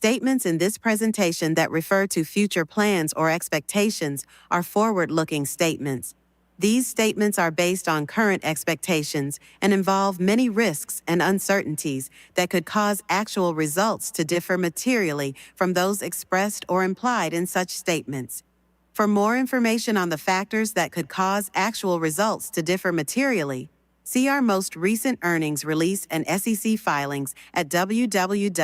Statements in this presentation that refer to future plans or expectations are forward-looking statements. These statements are based on current expectations and involve many risks and uncertainties that could cause actual results to differ materially from those expressed or implied in such statements. For more information on the factors that could cause actual results to differ materially, see our most recent earnings release and SEC filings at www.intc.com.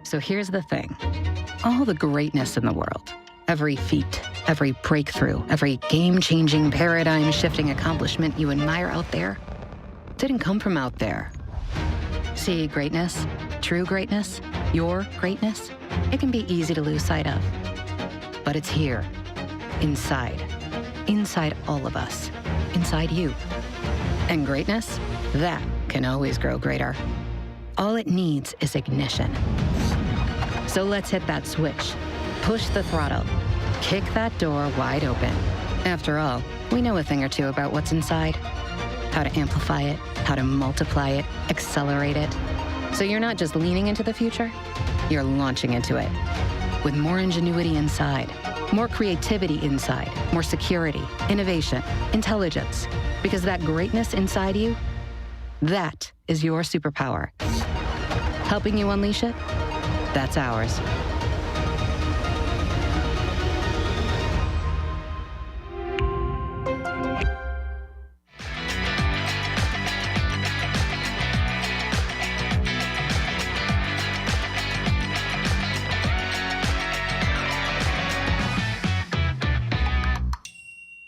So here's the thing. All the greatness in the world, every feat, every breakthrough, every game-changing, paradigm-shifting accomplishment you admire out there, didn't come from out there. See, greatness, true greatness, your greatness, it can be easy to lose sight of. But it's here, inside all of us, inside you. And greatness, that can always grow greater. All it needs is ignition. So let's hit that switch, push the throttle, kick that door wide open. After all, we know a thing or two about what's inside, how to amplify it, how to multiply it, accelerate it. So you're not just leaning into the future, you're launching into it. With more ingenuity inside, more creativity inside, more security, innovation, intelligence. Because that greatness inside you, that is your superpower. Helping you unleash it? That's ours.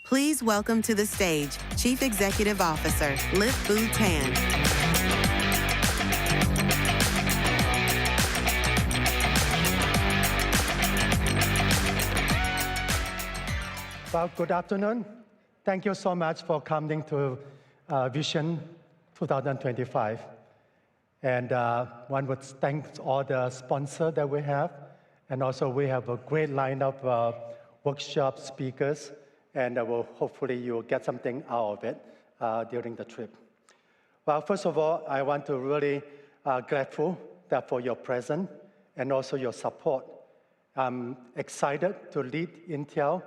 Please welcome to the stage Chief Executive Officer Lip-Bu Tan. Well, good afternoon. Thank you so much for coming to Vision 2025. And one would thank all the sponsors that we have. And also we have a great lineup of workshop speakers. And hopefully you'll get something out of it during the trip. Well, first of all, I want to really grateful that for your presence and also your support. I'm excited to lead Intel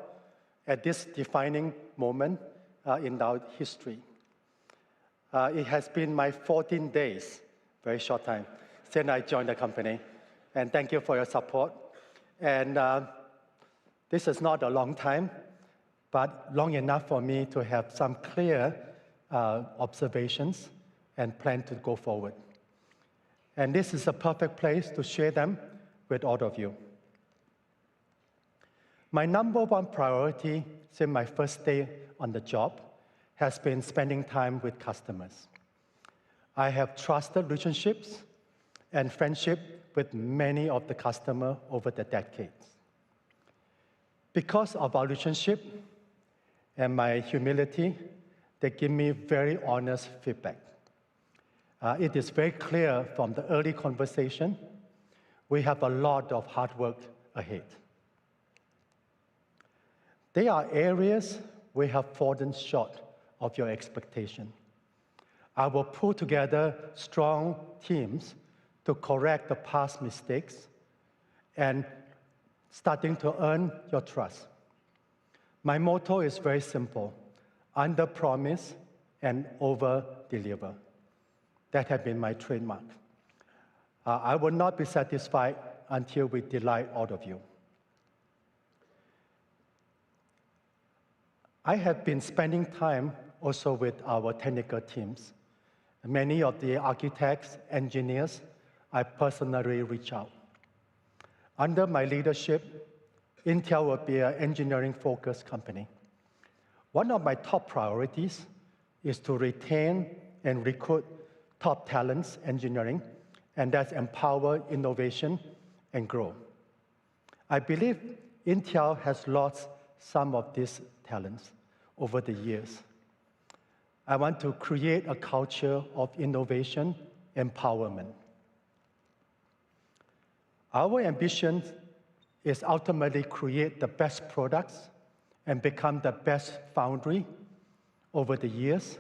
at this defining moment in our history. It has been my 14 days, very short time, since I joined the company. And thank you for your support. And this is not a long time, but long enough for me to have some clear observations and plan to go forward. And this is a perfect place to share them with all of you. My number one priority since my first day on the job has been spending time with customers. I have trusted relationships and friendship with many of the customers over the decades. Because of our relationship and my humility, they give me very honest feedback. It is very clear from the early conversation, we have a lot of hard work ahead. There are areas we have fallen short of your expectation. I will pull together strong teams to correct the past mistakes and starting to earn your trust. My motto is very simple: under-promise and over-deliver. That has been my trademark. I will not be satisfied until we delight all of you. I have been spending time also with our technical teams. Many of the architects, engineers, I personally reach out. Under my leadership, Intel will be an engineering-focused company. One of my top priorities is to retain and recruit top talents engineering, and that's empower innovation and grow. I believe Intel has lost some of these talents over the years. I want to create a culture of innovation, empowerment. Our ambition is ultimately create the best products and become the best foundry over the years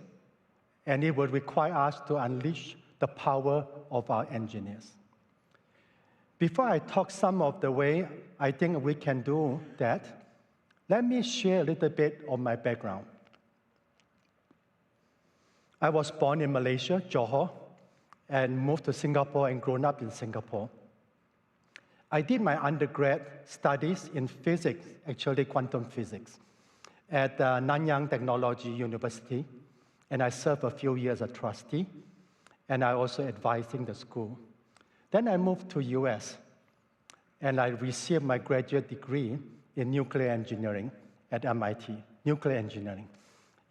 and it will require us to unleash the power of our engineers. Before I talk some of the way I think we can do that, let me share a little bit of my background. I was born in Malaysia, Johor, and moved to Singapore and grown up in Singapore. I did my undergrad studies in physics, actually quantum physics, at Nanyang Technology University, and I served a few years as a trustee, and I also advising the school. Then I moved to US, and I received my graduate degree in nuclear engineering at MIT, nuclear engineering.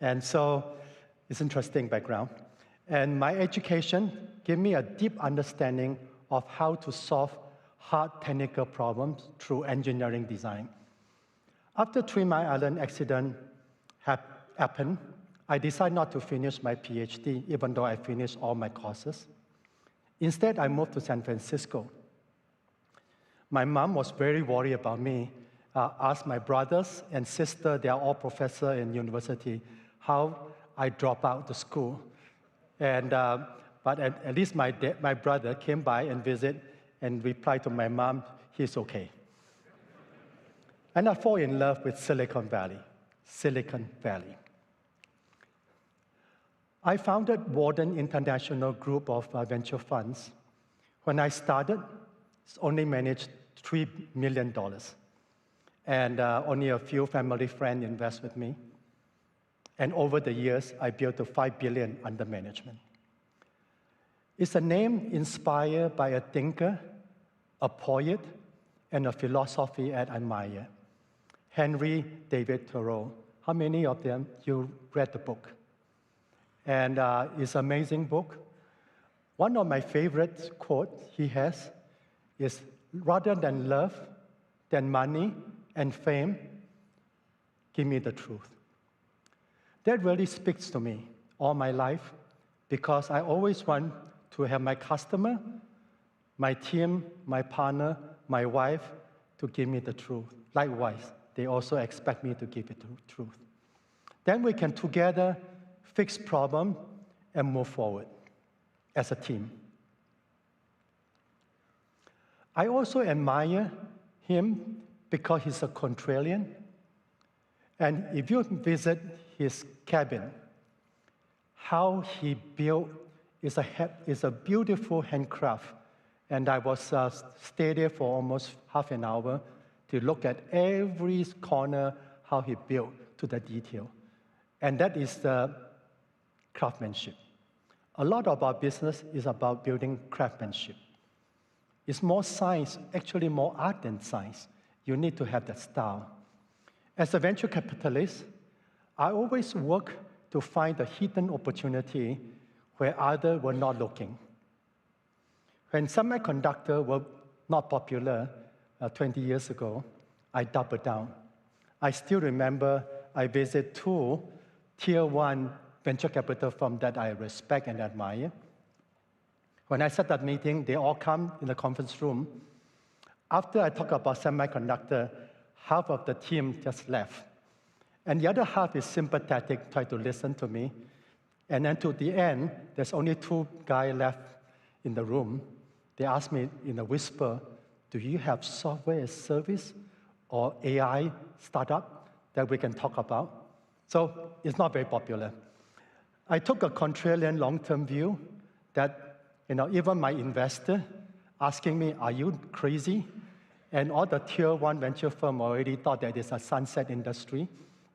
And so it's interesting background. And my education gave me a deep understanding of how to solve hard technical problems through engineering design. After 3 Mile Island accident happened, I decided not to finish my PhD, even though I finished all my courses. Instead, I moved to San Francisco. My mom was very worried about me. Asked my brothers and sister, they are all professors in university, how I drop out the school. And, but at least my brother came by and visited and replied to my mom, he's okay. And I fall in love with Silicon Valley. I founded Warden International Group of venture funds. When I started, it's only managed $3 million. And only a few family friends invest with me. And over the years, I built to $5 billion under management. It's a name inspired by a thinker, a poet, and a philosophy I admire, Henry David Thoreau. How many of them you read the book? And it's an amazing book. One of my favorite quotes he has is, rather than love, than money and fame, give me the truth. That really speaks to me all my life, because I always want to have my customer, my team, my partner, my wife to give me the truth. Likewise, they also expect me to give it the truth. Then we can together fix problem and move forward as a team. I also admire him because he's a contrarian. And if you visit his cabin, how he built is a beautiful handcraft. And I was stay there for almost half an hour to look at every corner, how he built to the detail. And that is the craftsmanship. A lot of our business is about building craftsmanship. It's more science, actually more art than science. You need to have that style. As a venture capitalist, I always work to find a hidden opportunity where others were not looking. When semiconductor were not popular 20 years ago, I doubled down. I still remember I visited 2 tier 1 venture capital firms that I respect and admire. When I set up meeting, they all come in the conference room. After I talk about semiconductor, half of the team just left. And the other half is sympathetic, try to listen to me. And then to the end, there's only 2 guys left in the room. They asked me in a whisper, do you have software as service or AI startup that we can talk about? So it's not very popular. I took a contrarian long-term view that even my investor asking me, are you crazy? And all the tier 1 venture firm already thought that it's a sunset industry.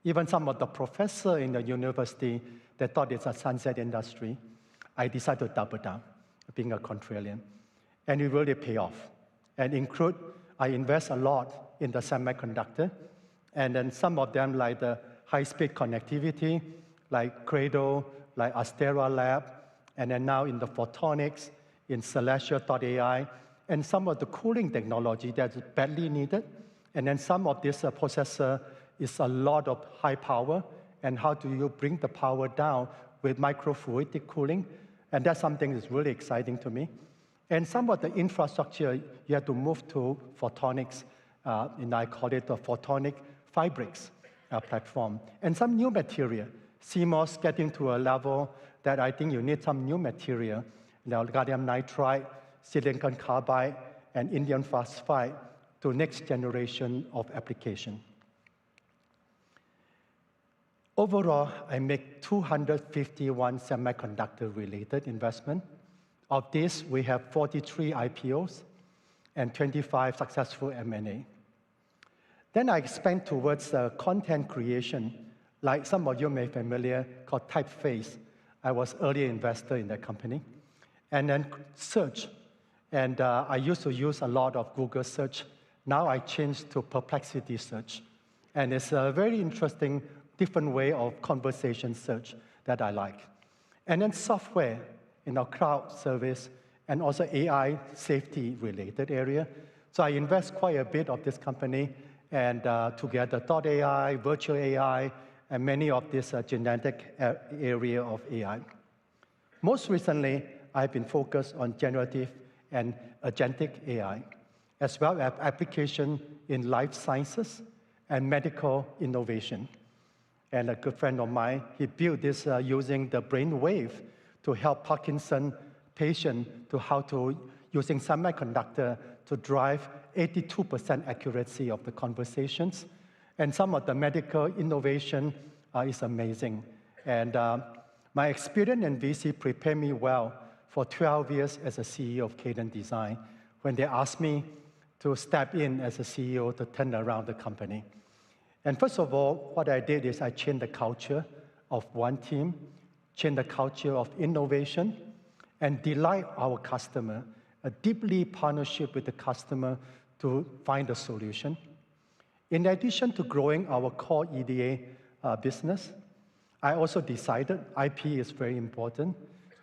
Even some of the professors in the university, they thought it's a sunset industry. I decided to double down, being a contrarian. And it really paid off. And I invest a lot in the semiconductor. And then some of them, like the high-speed connectivity, like Cradle, like Astera Lab, and then now in the photonics, in Celestial.ai, and some of the cooling technology that's badly needed. And then some of this processor is a lot of high power, and how do you bring the power down with microfluidic cooling? And that's something that's really exciting to me. And some of the infrastructure, you have to move to photonics, and I call it the photonic fabrics platform. And some new material, CMOS getting to a level that I think you need some new material, gallium nitride, silicon carbide, and indium phosphide to next generation of application. Overall, I make 251 semiconductor-related investment. Of this, we have 43 IPOs and 25 successful M&A. Then I expand towards content creation, like some of you may be familiar, called Typeface. I was early investor in that company. And then search. And I used to use a lot of Google search. Now I changed to Perplexity search. And it's a very interesting, different way of conversation search that I like. And then software, cloud service, and also AI safety related area. So I invest quite a bit of this company, and together .ai, virtual AI, and many of this genetic area of AI. Most recently, I've been focused on generative and agentic AI, as well as application in life sciences and medical innovation. And a good friend of mine, he built this using the brainwave to help Parkinson patient to how to, using semiconductor to drive 82% accuracy of the conversations. And some of the medical innovation is amazing. And my experience in VC prepared me well for 12 years as a CEO of Cadence Design when they asked me to step in as a CEO to turn around the company. And first of all, what I did is I changed the culture of one team, changed the culture of innovation, and delight our customer, a deeply partnership with the customer to find a solution. In addition to growing our core EDA business, I also decided IP is very important.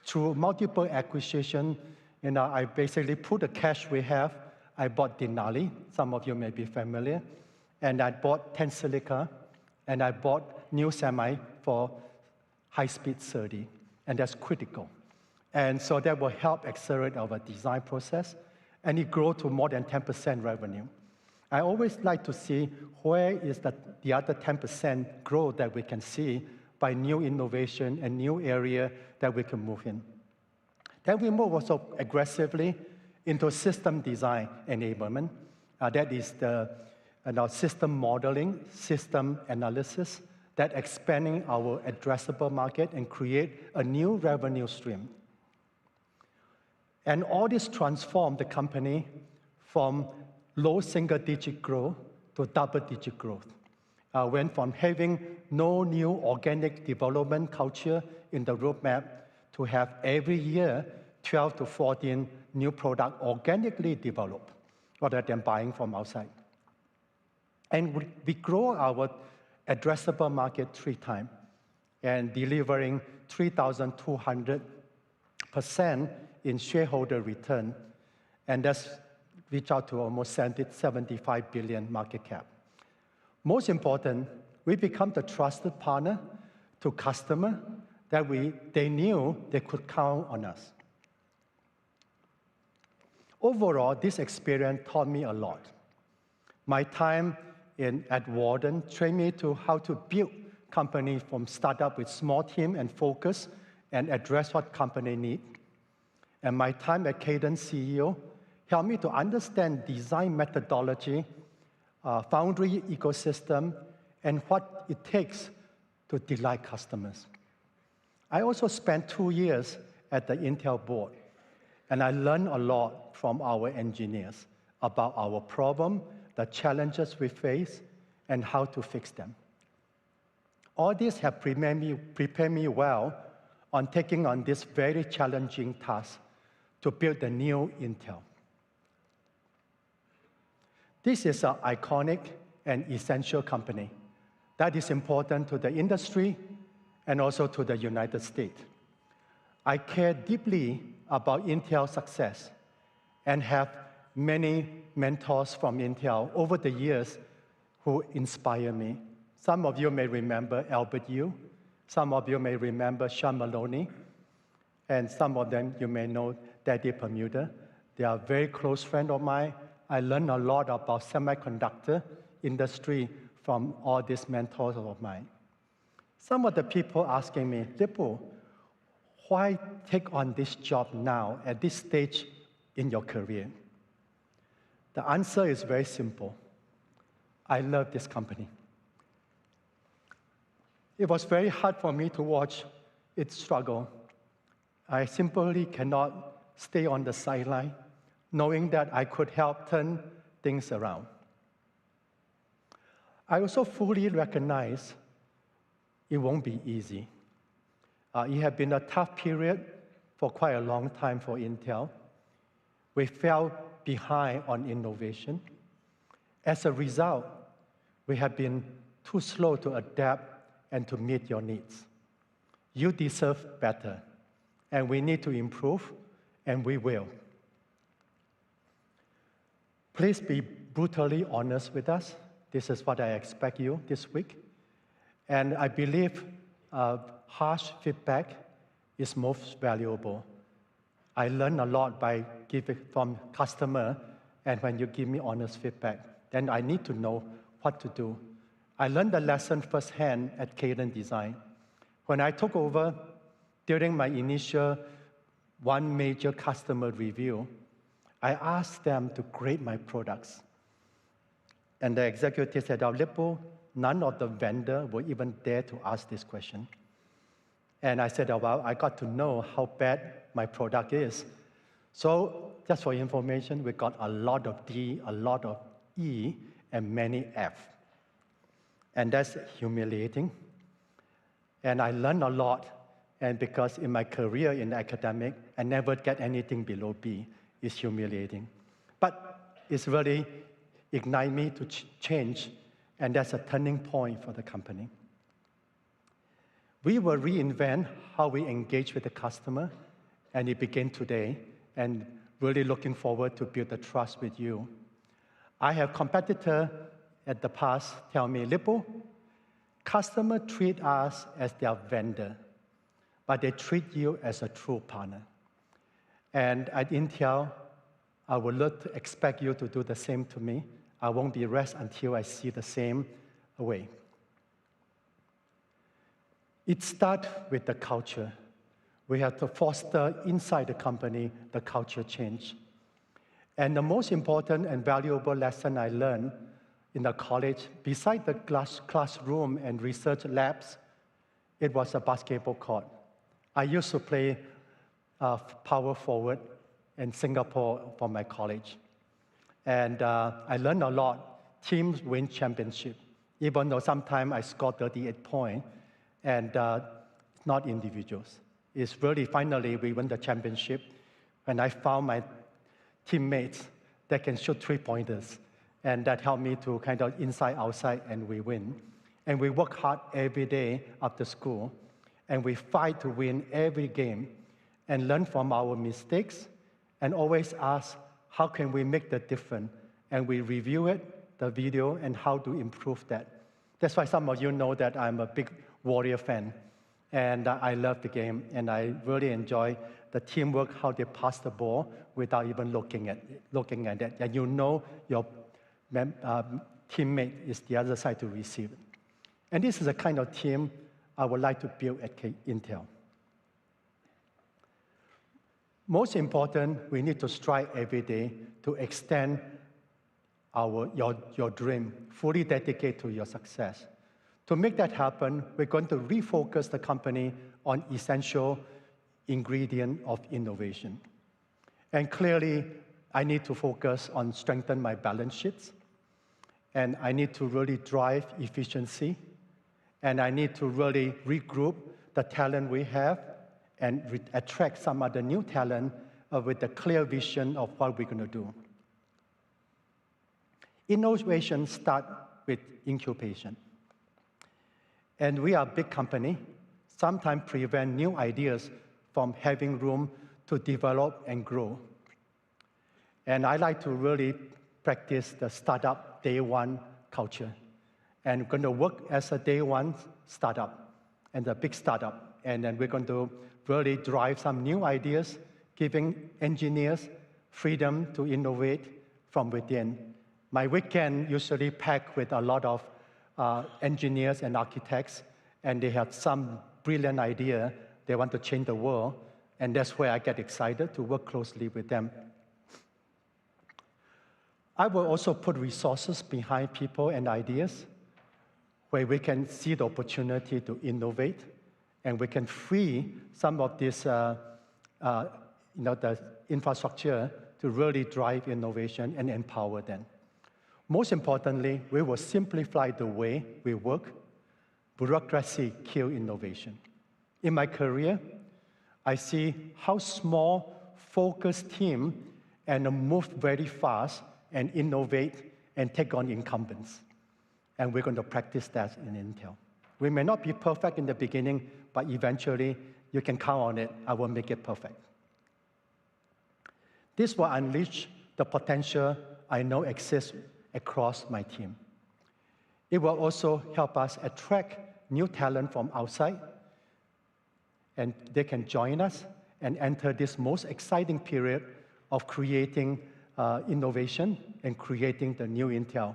Through multiple acquisitions, I basically put the cash we have. I bought Denali, some of you may be familiar, and I bought Tensilica, and I bought New Semi for high-speed SerDes, and that's critical. And so that will help accelerate our design process, and it grew to more than 10% revenue. I always like to see where is the other 10% growth that we can see by new innovation and new area that we can move in. Then we move also aggressively into system design enablement. That is the system modeling, system analysis, that expanding our addressable market and create a new revenue stream. And all this transformed the company from low single-digit growth to double-digit growth. Went from having no new organic development culture in the roadmap to have every year 12 to 14 new products organically developed rather than buying from outside. And we grow our addressable market 3 times and delivering 3,200% in shareholder return, and that's reached out to almost 75 billion market cap. Most important, we become the trusted partner to customer that they knew they could count on us. Overall, this experience taught me a lot. My time at Warden trained me to how to build company from startup with small team and focus and address what company need. And my time at Cadence CEO helped me to understand design methodology, foundry ecosystem, and what it takes to delight customers. I also spent 2 years at the Intel board, and I learned a lot from our engineers about our problem, the challenges we face, and how to fix them. All this have prepared me well on taking on this very challenging task to build the new Intel. This is an iconic and essential company that is important to the industry and also to the United States. I care deeply about Intel's success and have many mentors from Intel over the years who inspire me. Some of you may remember Albert Yu. Some of you may remember Sean Maloney. And some of them you may know Daddy Bermuda. They are very close friends of mine. I learned a lot about semiconductor industry from all these mentors of mine. Some of the people asking me, Lip-Bu, why take on this job now at this stage in your career? The answer is very simple. I love this company. It was very hard for me to watch its struggle. I simply cannot stay on the sideline, knowing that I could help turn things around. I also fully recognize it won't be easy. It has been a tough period for quite a long time for Intel. We fell behind on innovation. As a result, we have been too slow to adapt and to meet your needs. You deserve better, and we need to improve, and we will. Please be brutally honest with us. This is what I expect you this week. And I believe harsh feedback is most valuable. I learn a lot by giving from customer, and when you give me honest feedback, then I need to know what to do. I learned the lesson firsthand at Keynote Design. When I took over, during my initial one major customer review, I asked them to grade my products. And the executive said, Lip-Bu, none of the vendor will even dare to ask this question. And I said, well, I got to know how bad my product is. So just for information, we got a lot of D, a lot of E, and many F. And that's humiliating. And I learned a lot. And because in my career in academic, I never get anything below B. It's humiliating. But it's really ignited me to change, and that's a turning point for the company. We will reinvent how we engage with the customer, and it began today, and really looking forward to build the trust with you. I have competitors at the past tell me, Lip-Bu, customers treat us as their vendor, but they treat you as a true partner. And at Intel, I would love to expect you to do the same to me. I won't be rest until I see the same way. It starts with the culture. We have to foster inside the company the culture change. And the most important and valuable lesson I learned in the college, beside the classroom and research labs, it was a basketball court. I used to play power forward in Singapore for my college. And I learned a lot. Teams win championship, even though sometimes I scored 38 points, and not individuals. It's really, finally, we won the championship when I found my teammates that can shoot three-pointers. And that helped me to kind of inside, outside, and we win. And we work hard every day after school, and we fight to win every game and learn from our mistakes and always ask, how can we make the difference? And we review it, the video, and how to improve that. That's why some of you know that I'm a big Warrior fan. And I love the game, and I really enjoy the teamwork, how they pass the ball without even looking at it. And you know your teammate is the other side to receive it. And this is the kind of team I would like to build at Intel. Most important, we need to strive every day to extend your dream, fully dedicate to your success. To make that happen, we're going to refocus the company on essential ingredient of innovation. And clearly, I need to focus on strengthen my balance sheets, and I need to really drive efficiency, and I need to really regroup the talent we have and attract some other new talent with a clear vision of what we're going to do. Innovation starts with incubation. And we are a big company, sometimes prevent new ideas from having room to develop and grow. And I like to really practice the startup day one culture. And we're going to work as a day one startup and a big startup. And then we're going to really drive some new ideas, giving engineers freedom to innovate from within. My weekend usually packed with a lot of engineers and architects, and they have some brilliant idea they want to change the world, and that's where I get excited to work closely with them. I will also put resources behind people and ideas where we can see the opportunity to innovate, and we can free some of this, the infrastructure to really drive innovation and empower them. Most importantly, we will simplify the way we work. Bureaucracy kills innovation. In my career, I see how small, focused team and move very fast and innovate and take on incumbents. And we're going to practice that in Intel. We may not be perfect in the beginning, but eventually, you can count on it. I will make it perfect. This will unleash the potential I know exists across my team. It will also help us attract new talent from outside, and they can join us and enter this most exciting period of creating innovation and creating the new Intel.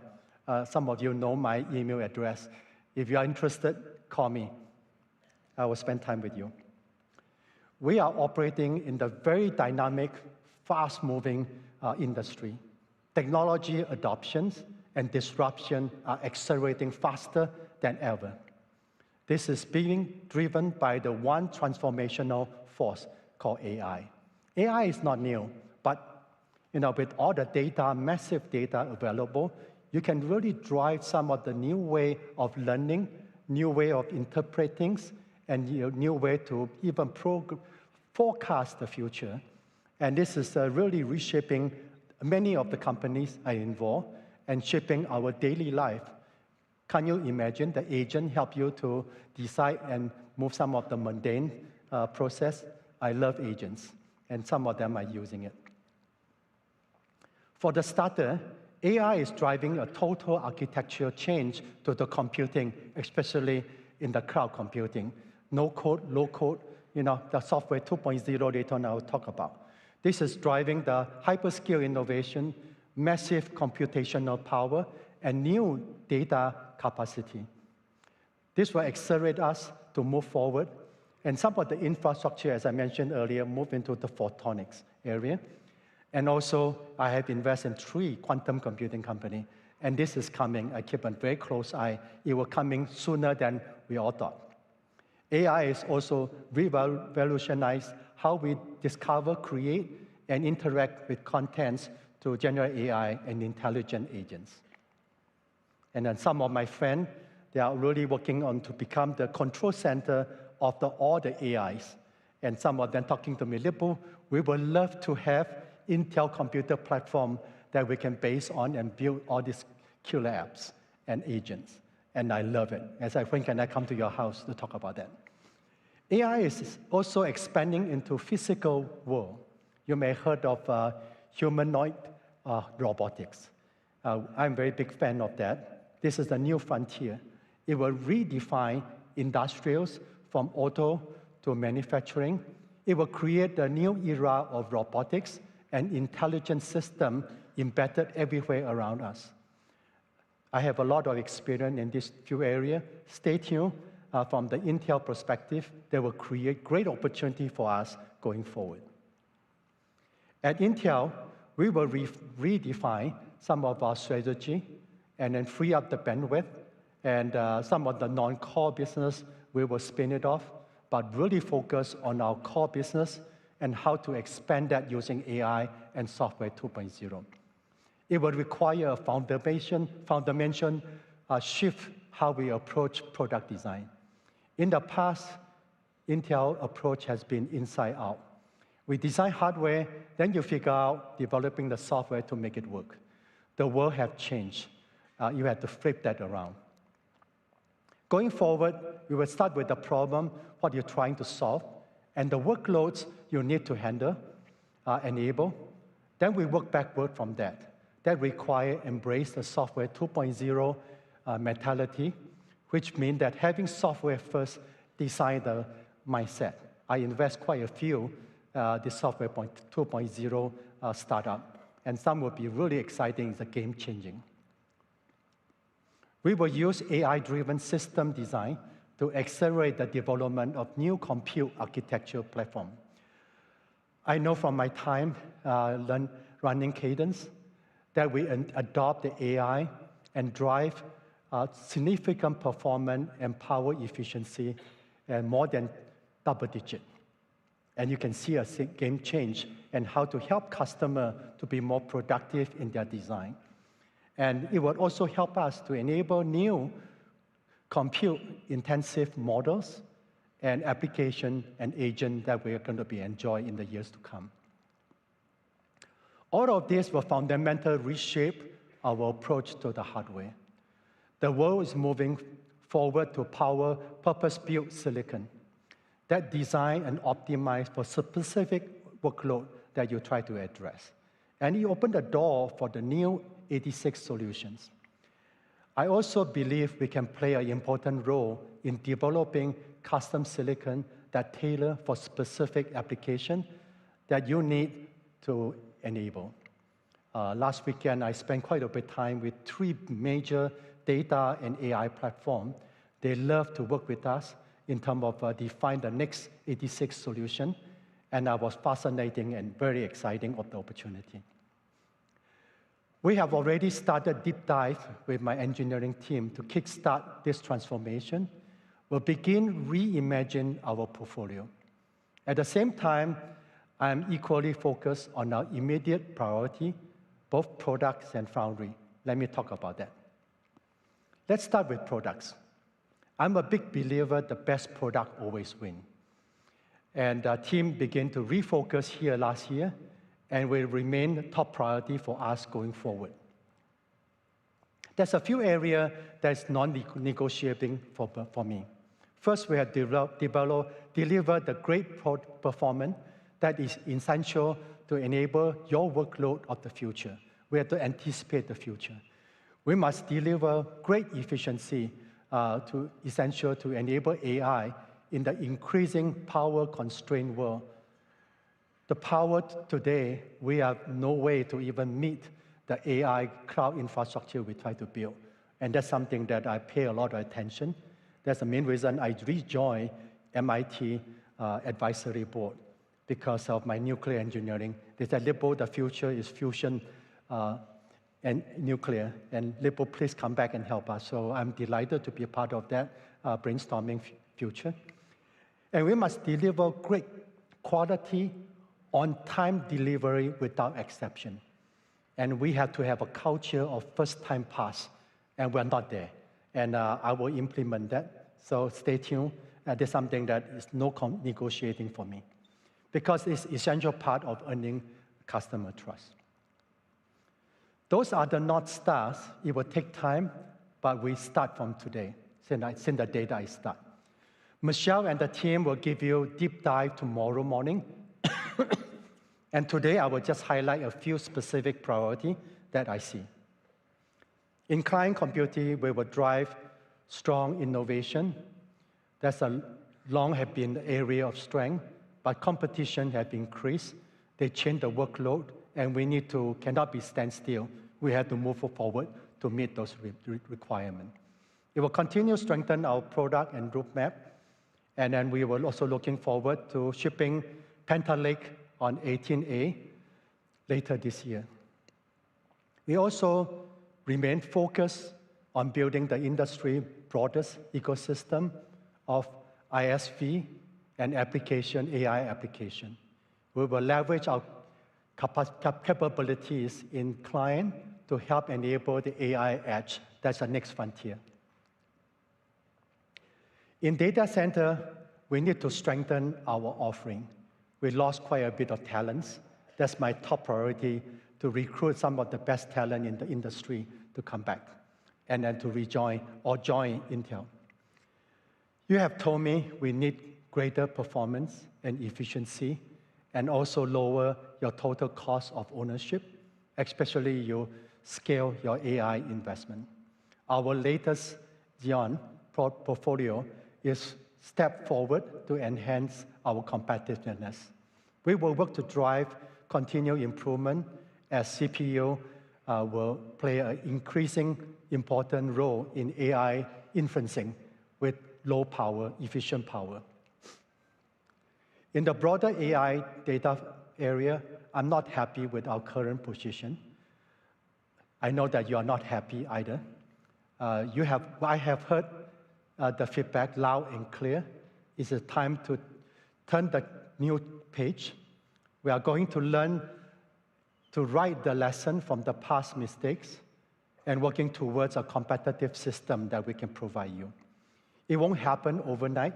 Some of you know my email address. If you are interested, call me. I will spend time with you. We are operating in the very dynamic, fast-moving industry. Technology adoptions and disruption are accelerating faster than ever. This is being driven by the one transformational force called AI. AI is not new, but with all the data, massive data available, you can really drive some of the new way of learning, new way of interpreting, and new way to even forecast the future. And this is really reshaping many of the companies are involved and shaping our daily life. Can you imagine the agent help you to decide and move some of the mundane process? I love agents, and some of them are using it. For the starter, AI is driving a total architectural change to the computing, especially in the cloud computing. No code, low code, the software 2.0 later on I'll talk about. This is driving the hyperscale innovation, massive computational power, and new data capacity. This will accelerate us to move forward, and some of the infrastructure, as I mentioned earlier, move into the photonics area. And also, I have invested in 3 quantum computing companies, and this is coming. I keep a very close eye. It will coming sooner than we all thought. AI is also revolutionize how we discover, create, and interact with contents to generate AI and intelligent agents. And then some of my friends, they are really working on to become the control center of all the AIs. And some of them talking to me, Lip-Bu, we would love to have Intel computer platform that we can base on and build all these killer apps and agents. And I love it. As I think, can I come to your house to talk about that? AI is also expanding into physical world. You may have heard of humanoid robotics. I'm a very big fan of that. This is the new frontier. It will redefine industrials from auto to manufacturing. It will create a new era of robotics and intelligent system embedded everywhere around us. I have a lot of experience in these few areas. Stay tuned. From the Intel perspective, they will create great opportunity for us going forward. At Intel, we will redefine some of our strategy and then free up the bandwidth, and some of the non-core business, we will spin it off, but really focus on our core business and how to expand that using AI and software 2.0. It will require a fundamental shift how we approach product design. In the past, Intel approach has been inside out. We design hardware, then you figure out developing the software to make it work. The world has changed. You have to flip that around. Going forward, we will start with the problem, what you're trying to solve, and the workloads you need to handle, enable. Then we work backward from that. That requires embrace the software 2.0 mentality, which means that having software first design the mindset. I invest quite a few the software 2.0 startup, and some will be really exciting, it's a game-changing. We will use AI-driven system design to accelerate the development of new compute architecture platform. I know from my time running Cadence that we adopt the AI and drive significant performance and power efficiency and more than double digit. And you can see a game change and how to help customers to be more productive in their design. And it will also help us to enable new compute-intensive models and application and agent that we are going to be enjoying in the years to come. All of this will fundamentally reshape our approach to the hardware. The world is moving forward to power purpose-built silicon that design and optimize for specific workload that you try to address. And it opened the door for the new 86 solutions. I also believe we can play an important role in developing custom silicon that tailor for specific application that you need to enable. Last weekend, I spent quite a bit of time with 3 major data and AI platforms. They love to work with us in terms of define the next 86 solution, and I was fascinating and very exciting of the opportunity. We have already started deep dive with my engineering team to kickstart this transformation. We'll begin reimagine our portfolio. At the same time, I'm equally focused on our immediate priority, both products and foundry. Let me talk about that. Let's start with products. I'm a big believer the best product always wins. And the team began to refocus here last year and will remain top priority for us going forward. There's a few areas that's non-negotiable for me. First, we have delivered the great performance that is essential to enable your workload of the future. We have to anticipate the future. We must deliver great efficiency essential to enable AI in the increasing power-constrained world. The power today, we have no way to even meet the AI cloud infrastructure we try to build. And that's something that I pay a lot of attention. That's the main reason I rejoined MIT advisory board because of my nuclear engineering. They said, Lip-Bu, the future is fusion and nuclear. And Lip-Bu, please come back and help us. So I'm delighted to be a part of that brainstorming future. And we must deliver great quality, on-time delivery without exception. And we have to have a culture of first-time pass, and we're not there. And I will implement that. So stay tuned. There's something that is no negotiating for me, because it's an essential part of earning customer trust. Those are the North Stars. It will take time, but we start from today, since the day that I start. Michelle and the team will give you a deep dive tomorrow morning. And today, I will just highlight a few specific priorities that I see. In client computing, we will drive strong innovation. That's long have been the area of strength, but competition has increased. They change the workload, and we cannot be stand still. We have to move forward to meet those requirements. It will continue to strengthen our product and roadmap, and then we will also looking forward to shipping Panther Lake on 18A later this year. We also remain focused on building the industry broadest ecosystem of ISV and AI application. We will leverage our capabilities in client to help enable the AI edge. That's the next frontier. In data center, we need to strengthen our offering. We lost quite a bit of talents. That's my top priority, to recruit some of the best talent in the industry to come back and then to rejoin or join Intel. You have told me we need greater performance and efficiency and also lower your total cost of ownership, especially you scale your AI investment. Our latest Xeon portfolio is step forward to enhance our competitiveness. We will work to drive continued improvement as CPU will play an increasing important role in AI inferencing with low power, efficient power. In the broader AI data area, I'm not happy with our current position. I know that you are not happy either. I have heard the feedback loud and clear. It's a time to turn the new page. We are going to learn to write the lesson from the past mistakes and working towards a competitive system that we can provide you. It won't happen overnight,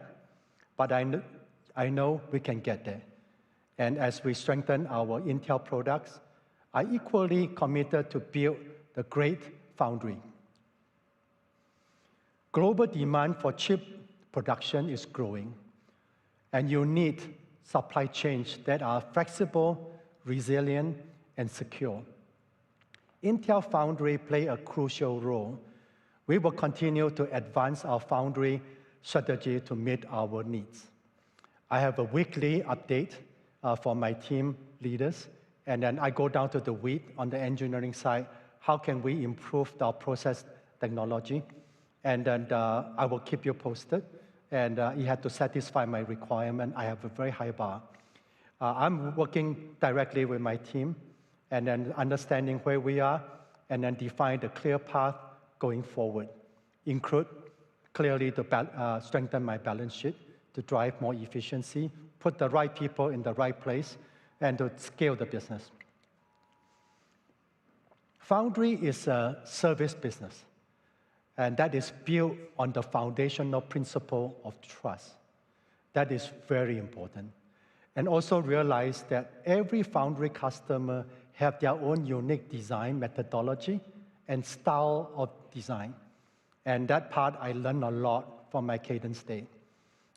but I know we can get there. And as we strengthen our Intel products, I'm equally committed to build the great foundry. Global demand for chip production is growing, and you need supply chains that are flexible, resilient, and secure. Intel Foundry plays a crucial role. We will continue to advance our foundry strategy to meet our needs. I have a weekly update for my team leaders, and then I go down to the weeds on the engineering side. How can we improve our process technology? And then I will keep you posted. And you have to satisfy my requirement. I have a very high bar. I'm working directly with my team and then understanding where we are and then define the clear path going forward. Include clearly to strengthen my balance sheet, to drive more efficiency, put the right people in the right place, and to scale the business. Foundry is a service business, and that is built on the foundational principle of trust. That is very important. And also realize that every foundry customer have their own unique design methodology and style of design. And that part I learned a lot from my Cadence day.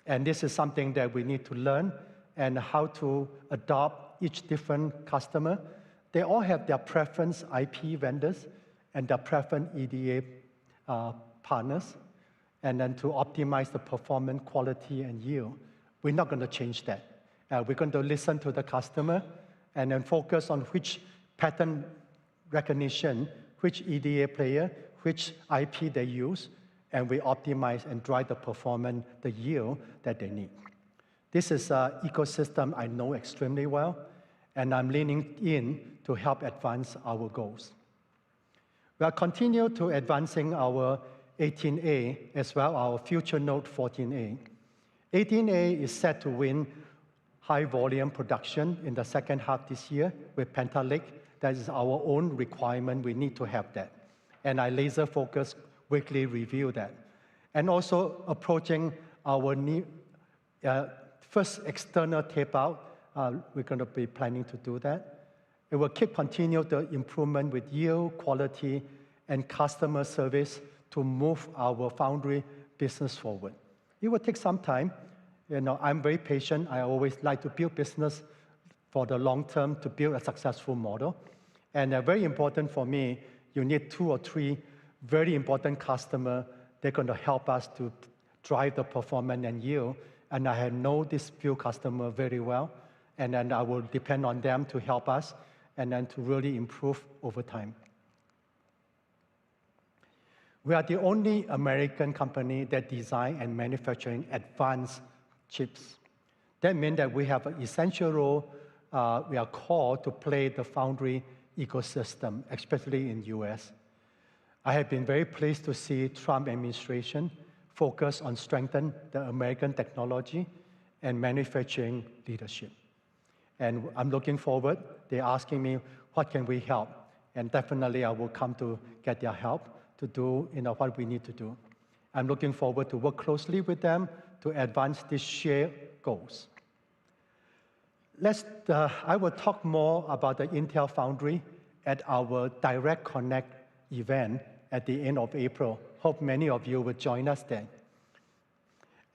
And this is something that we need to learn and how to adopt each different customer. They all have their preference IP vendors and their preference EDA partners, and then to optimize the performance, quality, and yield. We're not going to change that. We're going to listen to the customer and then focus on which pattern recognition, which EDA player, which IP they use, and we optimize and drive the performance, the yield that they need. This is an ecosystem I know extremely well, and I'm leaning in to help advance our goals. We are continue to advancing our 18A as well, our future node 14A. 18A is set to win high volume production in the second half this year with Panther Lake. That is our own requirement. We need to have that. And I laser focus weekly review that. And also approaching our new first external tape out. We're going to be planning to do that. It will continue the improvement with yield, quality, and customer service to move our foundry business forward. It will take some time. You know, I'm very patient. I always like to build business for the long term to build a successful model. And very important for me, you need 2 or 3 very important customers. They're going to help us to drive the performance and yield. And I know this few customers very well. And then I will depend on them to help us and then to really improve over time. We are the only American company that design and manufacturing advanced chips. That means that we have an essential role. We are called to play the foundry ecosystem, especially in the US. I have been very pleased to see Trump administration focus on strengthening the American technology and manufacturing leadership. And I'm looking forward. They're asking me, what can we help? And definitely I will come to get their help to do what we need to do. I'm looking forward to work closely with them to advance these shared goals. I will talk more about the Intel Foundry at our Direct Connect event at the end of April. Hope many of you will join us then.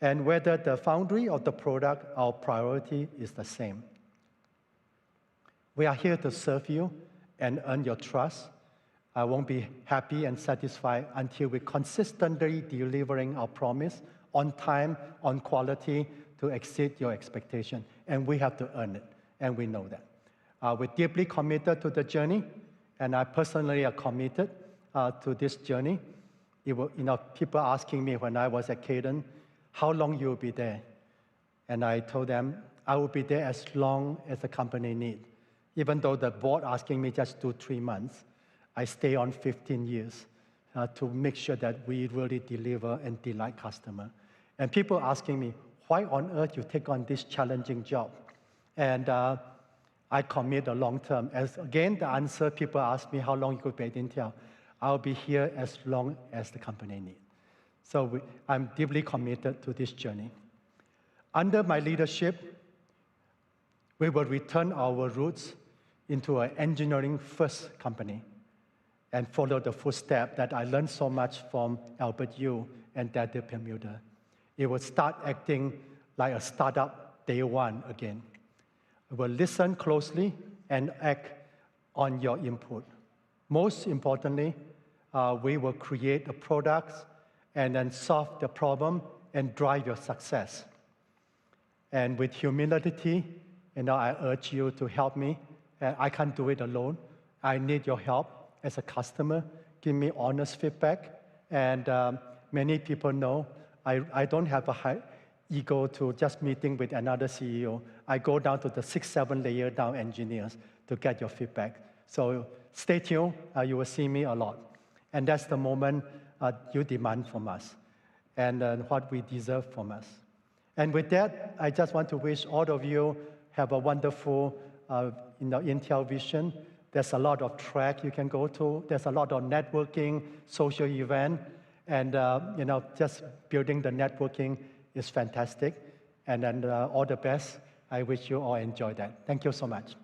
And whether the foundry or the product, our priority is the same. We are here to serve you and earn your trust. I won't be happy and satisfied until we consistently delivering our promise on time, on quality, to exceed your expectation. And we have to earn it, and we know that. We're deeply committed to the journey, and I personally am committed to this journey. People asking me when I was at Cadence, how long you will be there? And I told them, I will be there as long as the company needs. Even though the board asking me just do 3 months, I stay on 15 years to make sure that we really deliver and delight customer. And people asking me, why on earth you take on this challenging job? And I commit a long term. As again, the answer, people ask me how long you could be at Intel. I'll be here as long as the company needs. So I'm deeply committed to this journey. Under my leadership, we will return our roots into an engineering-first company and follow the footsteps that I learned so much from Albert Yu and Daniel Perlmutter. It will start acting like a startup day one again. We will listen closely and act on your input. Most importantly, we will create the products and then solve the problem and drive your success. And with humility, I urge you to help me. I can't do it alone. I need your help as a customer. Give me honest feedback. And many people know I don't have a high ego to just meeting with another CEO. I go down to the 6, 7 layer down engineers to get your feedback. So stay tuned. You will see me a lot. And that's the moment you demand from us and what we deserve from us. And with that, I just want to wish all of you have a wonderful Intel Vision. There's a lot of track you can go to. There's a lot of networking, social event, and just building the networking is fantastic. And then all the best. I wish you all enjoy that. Thank you so much.